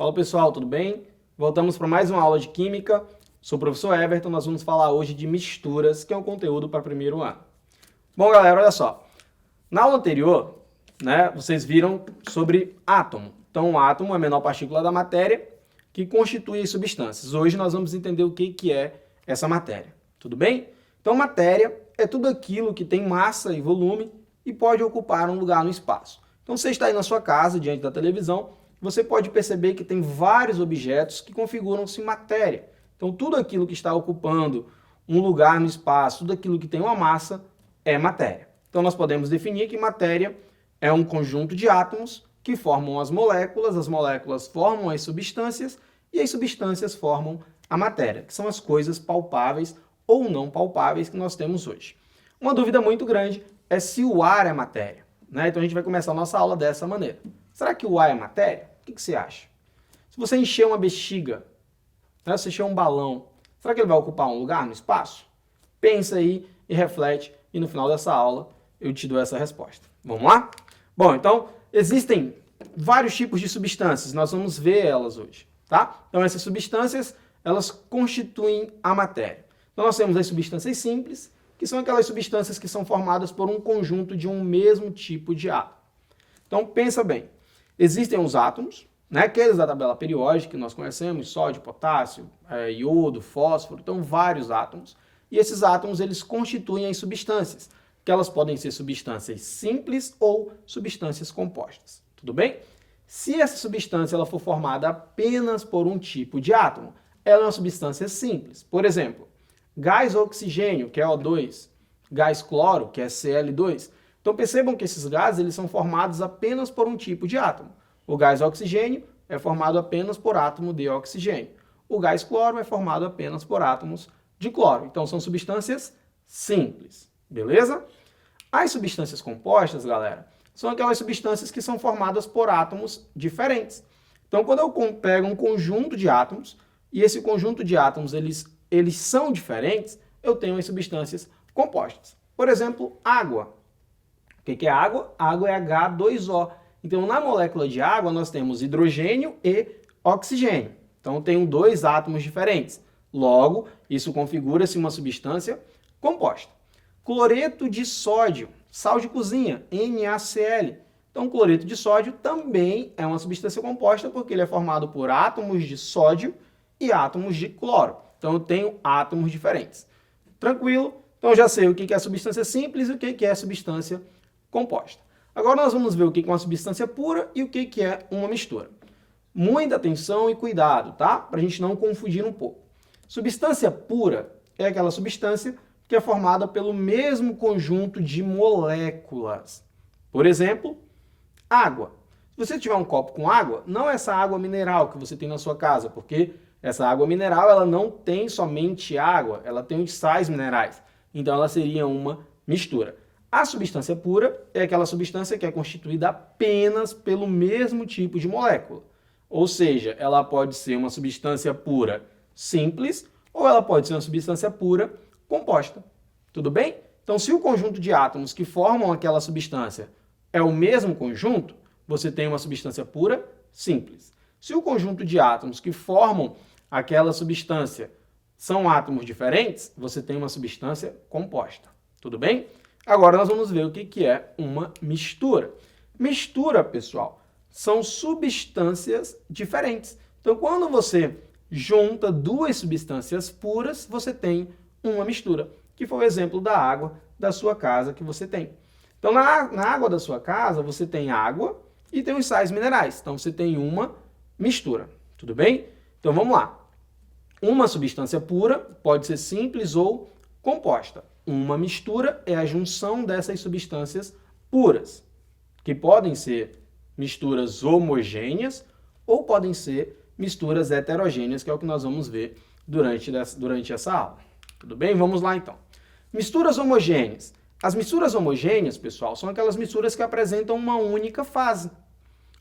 Fala pessoal, tudo bem? Voltamos para mais uma aula de Química. Sou o professor Everton, nós vamos falar hoje de misturas, que é um conteúdo para primeiro ano. Bom galera, olha só. Na aula anterior, vocês viram sobre átomo. Então o átomo é a menor partícula da matéria que constitui as substâncias. Hoje nós vamos entender o que é essa matéria, tudo bem? Então matéria é tudo aquilo que tem massa e volume e pode ocupar um lugar no espaço. Então você está aí na sua casa, diante da televisão, você pode perceber que tem vários objetos que configuram-se matéria. Então tudo aquilo que está ocupando um lugar no espaço, tudo aquilo que tem uma massa, é matéria. Então nós podemos definir que matéria é um conjunto de átomos que formam as moléculas formam as substâncias e as substâncias formam a matéria, que são as coisas palpáveis ou não palpáveis que nós temos hoje. Uma dúvida muito grande é se o ar é matéria. Então a gente vai começar a nossa aula dessa maneira. Será que o ar é matéria? O que você acha? Se você encher uma bexiga, se você encher um balão, será que ele vai ocupar um lugar no espaço? Pensa aí e reflete e no final dessa aula eu te dou essa resposta. Vamos lá? Bom, então existem vários tipos de substâncias, nós vamos ver elas hoje, tá? Então essas substâncias, elas constituem a matéria. Então nós temos as substâncias simples, que são aquelas substâncias que são formadas por um conjunto de um mesmo tipo de átomo. Então pensa bem, existem os átomos, aqueles da tabela periódica que nós conhecemos, sódio, potássio, iodo, fósforo, então vários átomos. E esses átomos, eles constituem as substâncias, que elas podem ser substâncias simples ou substâncias compostas. Tudo bem? Se essa substância ela for formada apenas por um tipo de átomo, ela é uma substância simples. Por exemplo, gás oxigênio, que é O2, gás cloro, que é Cl2. Então percebam que esses gases eles são formados apenas por um tipo de átomo. O gás oxigênio é formado apenas por átomo de oxigênio. O gás cloro é formado apenas por átomos de cloro. Então são substâncias simples, beleza? As substâncias compostas, galera, são aquelas substâncias que são formadas por átomos diferentes. Então quando eu pego um conjunto de átomos e esse conjunto de átomos eles são diferentes, eu tenho as substâncias compostas. Por exemplo, água. O que é água? Água é H2O. Então, na molécula de água, nós temos hidrogênio e oxigênio. Então, eu tenho dois átomos diferentes. Logo, isso configura-se uma substância composta. Cloreto de sódio, sal de cozinha, NaCl. Então, cloreto de sódio também é uma substância composta porque ele é formado por átomos de sódio e átomos de cloro. Então, eu tenho átomos diferentes. Tranquilo? Então, eu já sei o que é substância simples e o que é substância composta. Agora, nós vamos ver o que é uma substância pura e o que é uma mistura. Muita atenção e cuidado, tá? Para a gente não confundir um pouco. Substância pura é aquela substância que é formada pelo mesmo conjunto de moléculas. Por exemplo, água. Se você tiver um copo com água, não é essa água mineral que você tem na sua casa, porque essa água mineral ela não tem somente água, ela tem os sais minerais. Então ela seria uma mistura. A substância pura é aquela substância que é constituída apenas pelo mesmo tipo de molécula. Ou seja, ela pode ser uma substância pura simples ou ela pode ser uma substância pura composta. Tudo bem? Então, se o conjunto de átomos que formam aquela substância é o mesmo conjunto, você tem uma substância pura simples. Se o conjunto de átomos que formam aquela substância são átomos diferentes, você tem uma substância composta. Tudo bem? Agora nós vamos ver o que é uma mistura. Mistura, pessoal, são substâncias diferentes. Então, quando você junta duas substâncias puras, você tem uma mistura, que foi o exemplo da água da sua casa que você tem. Então, na água da sua casa, você tem água e tem os sais minerais. Então, você tem uma mistura. Tudo bem? Então, vamos lá. Uma substância pura pode ser simples ou composta. Uma mistura é a junção dessas substâncias puras, que podem ser misturas homogêneas ou podem ser misturas heterogêneas, que é o que nós vamos ver durante essa aula. Tudo bem? Vamos lá então. Misturas homogêneas. As misturas homogêneas, pessoal, são aquelas misturas que apresentam uma única fase.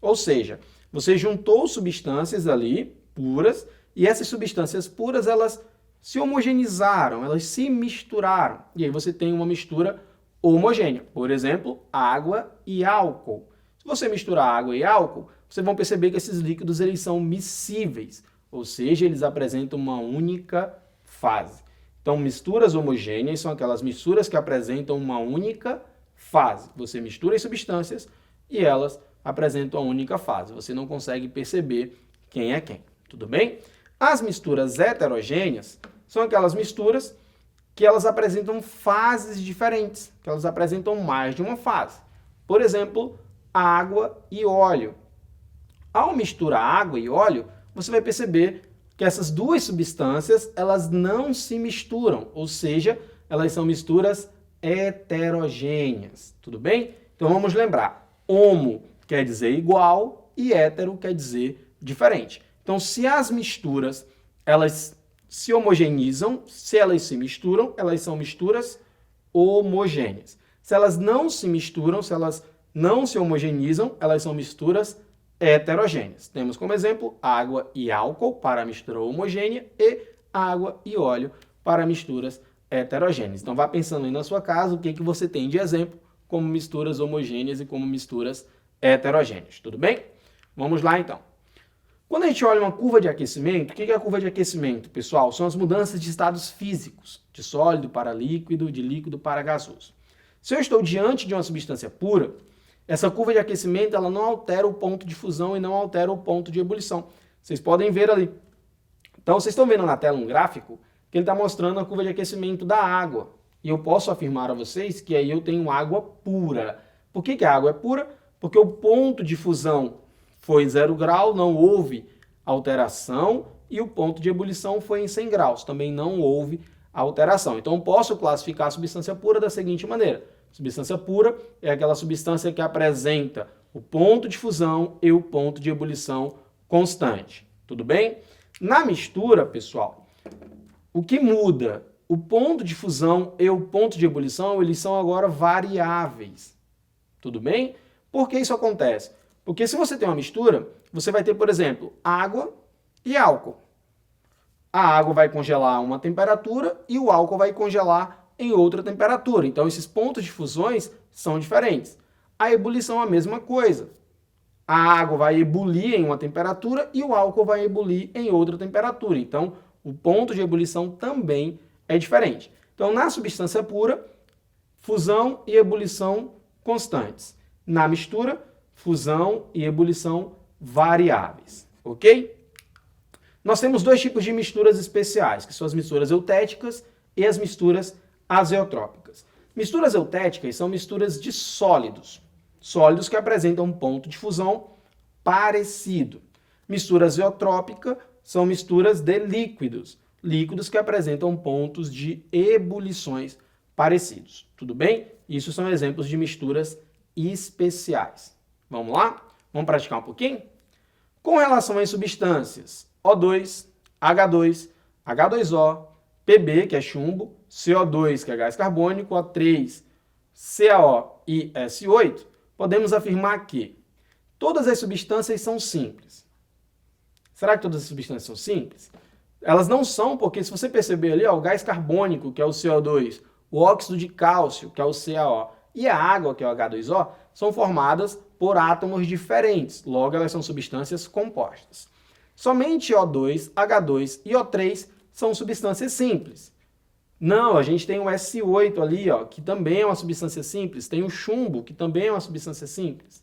Ou seja, você juntou substâncias ali puras e essas substâncias puras, elas se homogeneizaram, elas se misturaram. E aí você tem uma mistura homogênea. Por exemplo, água e álcool. Se você misturar água e álcool, vocês vão perceber que esses líquidos eles são miscíveis, ou seja, eles apresentam uma única fase. Então, misturas homogêneas são aquelas misturas que apresentam uma única fase. Você mistura as substâncias e elas apresentam a única fase. Você não consegue perceber quem é quem, tudo bem? As misturas heterogêneas são aquelas misturas que elas apresentam fases diferentes, que elas apresentam mais de uma fase. Por exemplo, água e óleo. Ao misturar água e óleo, você vai perceber que essas duas substâncias, elas não se misturam, ou seja, elas são misturas heterogêneas, tudo bem? Então vamos lembrar, homo quer dizer igual e hétero quer dizer diferente. Então se as misturas, elas se homogeneizam, se elas se misturam, elas são misturas homogêneas. Se elas não se misturam, se elas não se homogeneizam, elas são misturas heterogêneas. Temos como exemplo água e álcool para mistura homogênea e água e óleo para misturas heterogêneas. Então vá pensando aí na sua casa o que você tem de exemplo como misturas homogêneas e como misturas heterogêneas. Tudo bem? Vamos lá então. Quando a gente olha uma curva de aquecimento, o que é a curva de aquecimento, pessoal? São as mudanças de estados físicos, de sólido para líquido, de líquido para gasoso. Se eu estou diante de uma substância pura, essa curva de aquecimento ela não altera o ponto de fusão e não altera o ponto de ebulição. Vocês podem ver ali. Então, vocês estão vendo na tela um gráfico que ele está mostrando a curva de aquecimento da água. E eu posso afirmar a vocês que aí eu tenho água pura. Por que a água é pura? Porque o ponto de fusão foi em 0 grau, não houve alteração, e o ponto de ebulição foi em 100 graus, também não houve alteração. Então, posso classificar a substância pura da seguinte maneira. Substância pura é aquela substância que apresenta o ponto de fusão e o ponto de ebulição constante. Tudo bem? Na mistura, pessoal, o que muda? O ponto de fusão e o ponto de ebulição, eles são agora variáveis. Tudo bem? Por que isso acontece? Porque se você tem uma mistura, você vai ter, por exemplo, água e álcool. A água vai congelar a uma temperatura e o álcool vai congelar em outra temperatura. Então, esses pontos de fusões são diferentes. A ebulição é a mesma coisa. A água vai ebulir em uma temperatura e o álcool vai ebulir em outra temperatura. Então, o ponto de ebulição também é diferente. Então, na substância pura, fusão e ebulição constantes. Na mistura, fusão e ebulição variáveis. Ok? Nós temos dois tipos de misturas especiais, que são as misturas eutéticas e as misturas azeotrópicas. Misturas eutéticas são misturas de sólidos. Sólidos que apresentam um ponto de fusão parecido. Mistura azeotrópica são misturas de líquidos. Líquidos que apresentam pontos de ebulições parecidos. Tudo bem? Isso são exemplos de misturas especiais. Vamos lá? Vamos praticar um pouquinho? Com relação às substâncias O2, H2, H2O, Pb, que é chumbo, CO2, que é gás carbônico, O3, CaO e S8, podemos afirmar que todas as substâncias são simples. Será que todas as substâncias são simples? Elas não são, porque se você perceber ali, ó, o gás carbônico, que é o CO2, o óxido de cálcio, que é o CaO, e a água, que é o H2O, são formadas por átomos diferentes, logo elas são substâncias compostas. Somente O2, H2 e O3 são substâncias simples. Não, a gente tem o S8 ali, ó, que também é uma substância simples, tem o chumbo, que também é uma substância simples.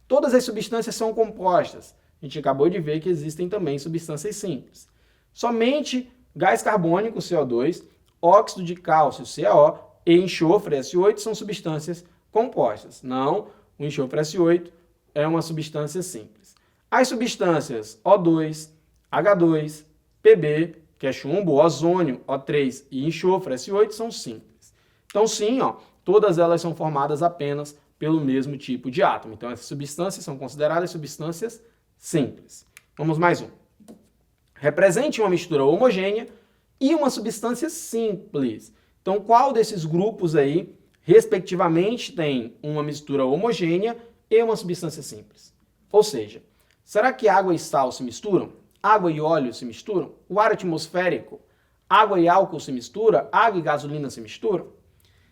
Todas as substâncias são compostas. A gente acabou de ver que existem também substâncias simples. Somente gás carbônico, CO2, óxido de cálcio, CaO, e enxofre, S8, são substâncias compostas. Não, o enxofre S8 é uma substância simples. As substâncias O2, H2, Pb, que é chumbo, ozônio, O3 e enxofre, S8, são simples. Então, sim, ó, todas elas são formadas apenas pelo mesmo tipo de átomo. Então, essas substâncias são consideradas substâncias simples. Vamos mais um. Represente uma mistura homogênea e uma substância simples. Então, qual desses grupos aí, respectivamente, tem uma mistura homogênea e uma substância simples? Ou seja, será que água e sal se misturam? Água e óleo se misturam? O ar atmosférico? Água e álcool se misturam? Água e gasolina se misturam?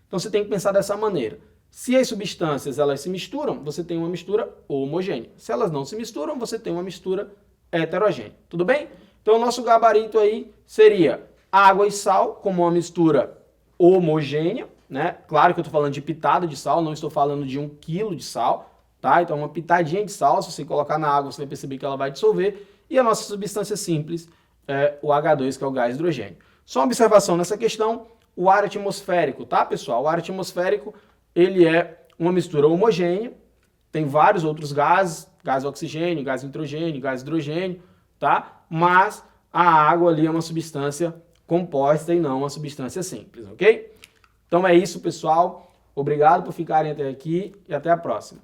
Então, você tem que pensar dessa maneira. Se as substâncias elas se misturam, você tem uma mistura homogênea. Se elas não se misturam, você tem uma mistura heterogênea. Tudo bem? Então, o nosso gabarito aí seria água e sal como uma mistura homogênea, né? Claro que eu estou falando de pitada de sal, não estou falando de 1 quilo de sal, tá? Então, uma pitadinha de sal, se você colocar na água, você vai perceber que ela vai dissolver. E a nossa substância simples é o H2, que é o gás hidrogênio. Só uma observação nessa questão, o ar atmosférico, tá, pessoal? O ar atmosférico, ele é uma mistura homogênea, tem vários outros gases, gás oxigênio, gás nitrogênio, gás hidrogênio, tá? Mas a água ali é uma substância composta e não uma substância simples, ok? Então é isso, pessoal. Obrigado por ficarem até aqui e até a próxima.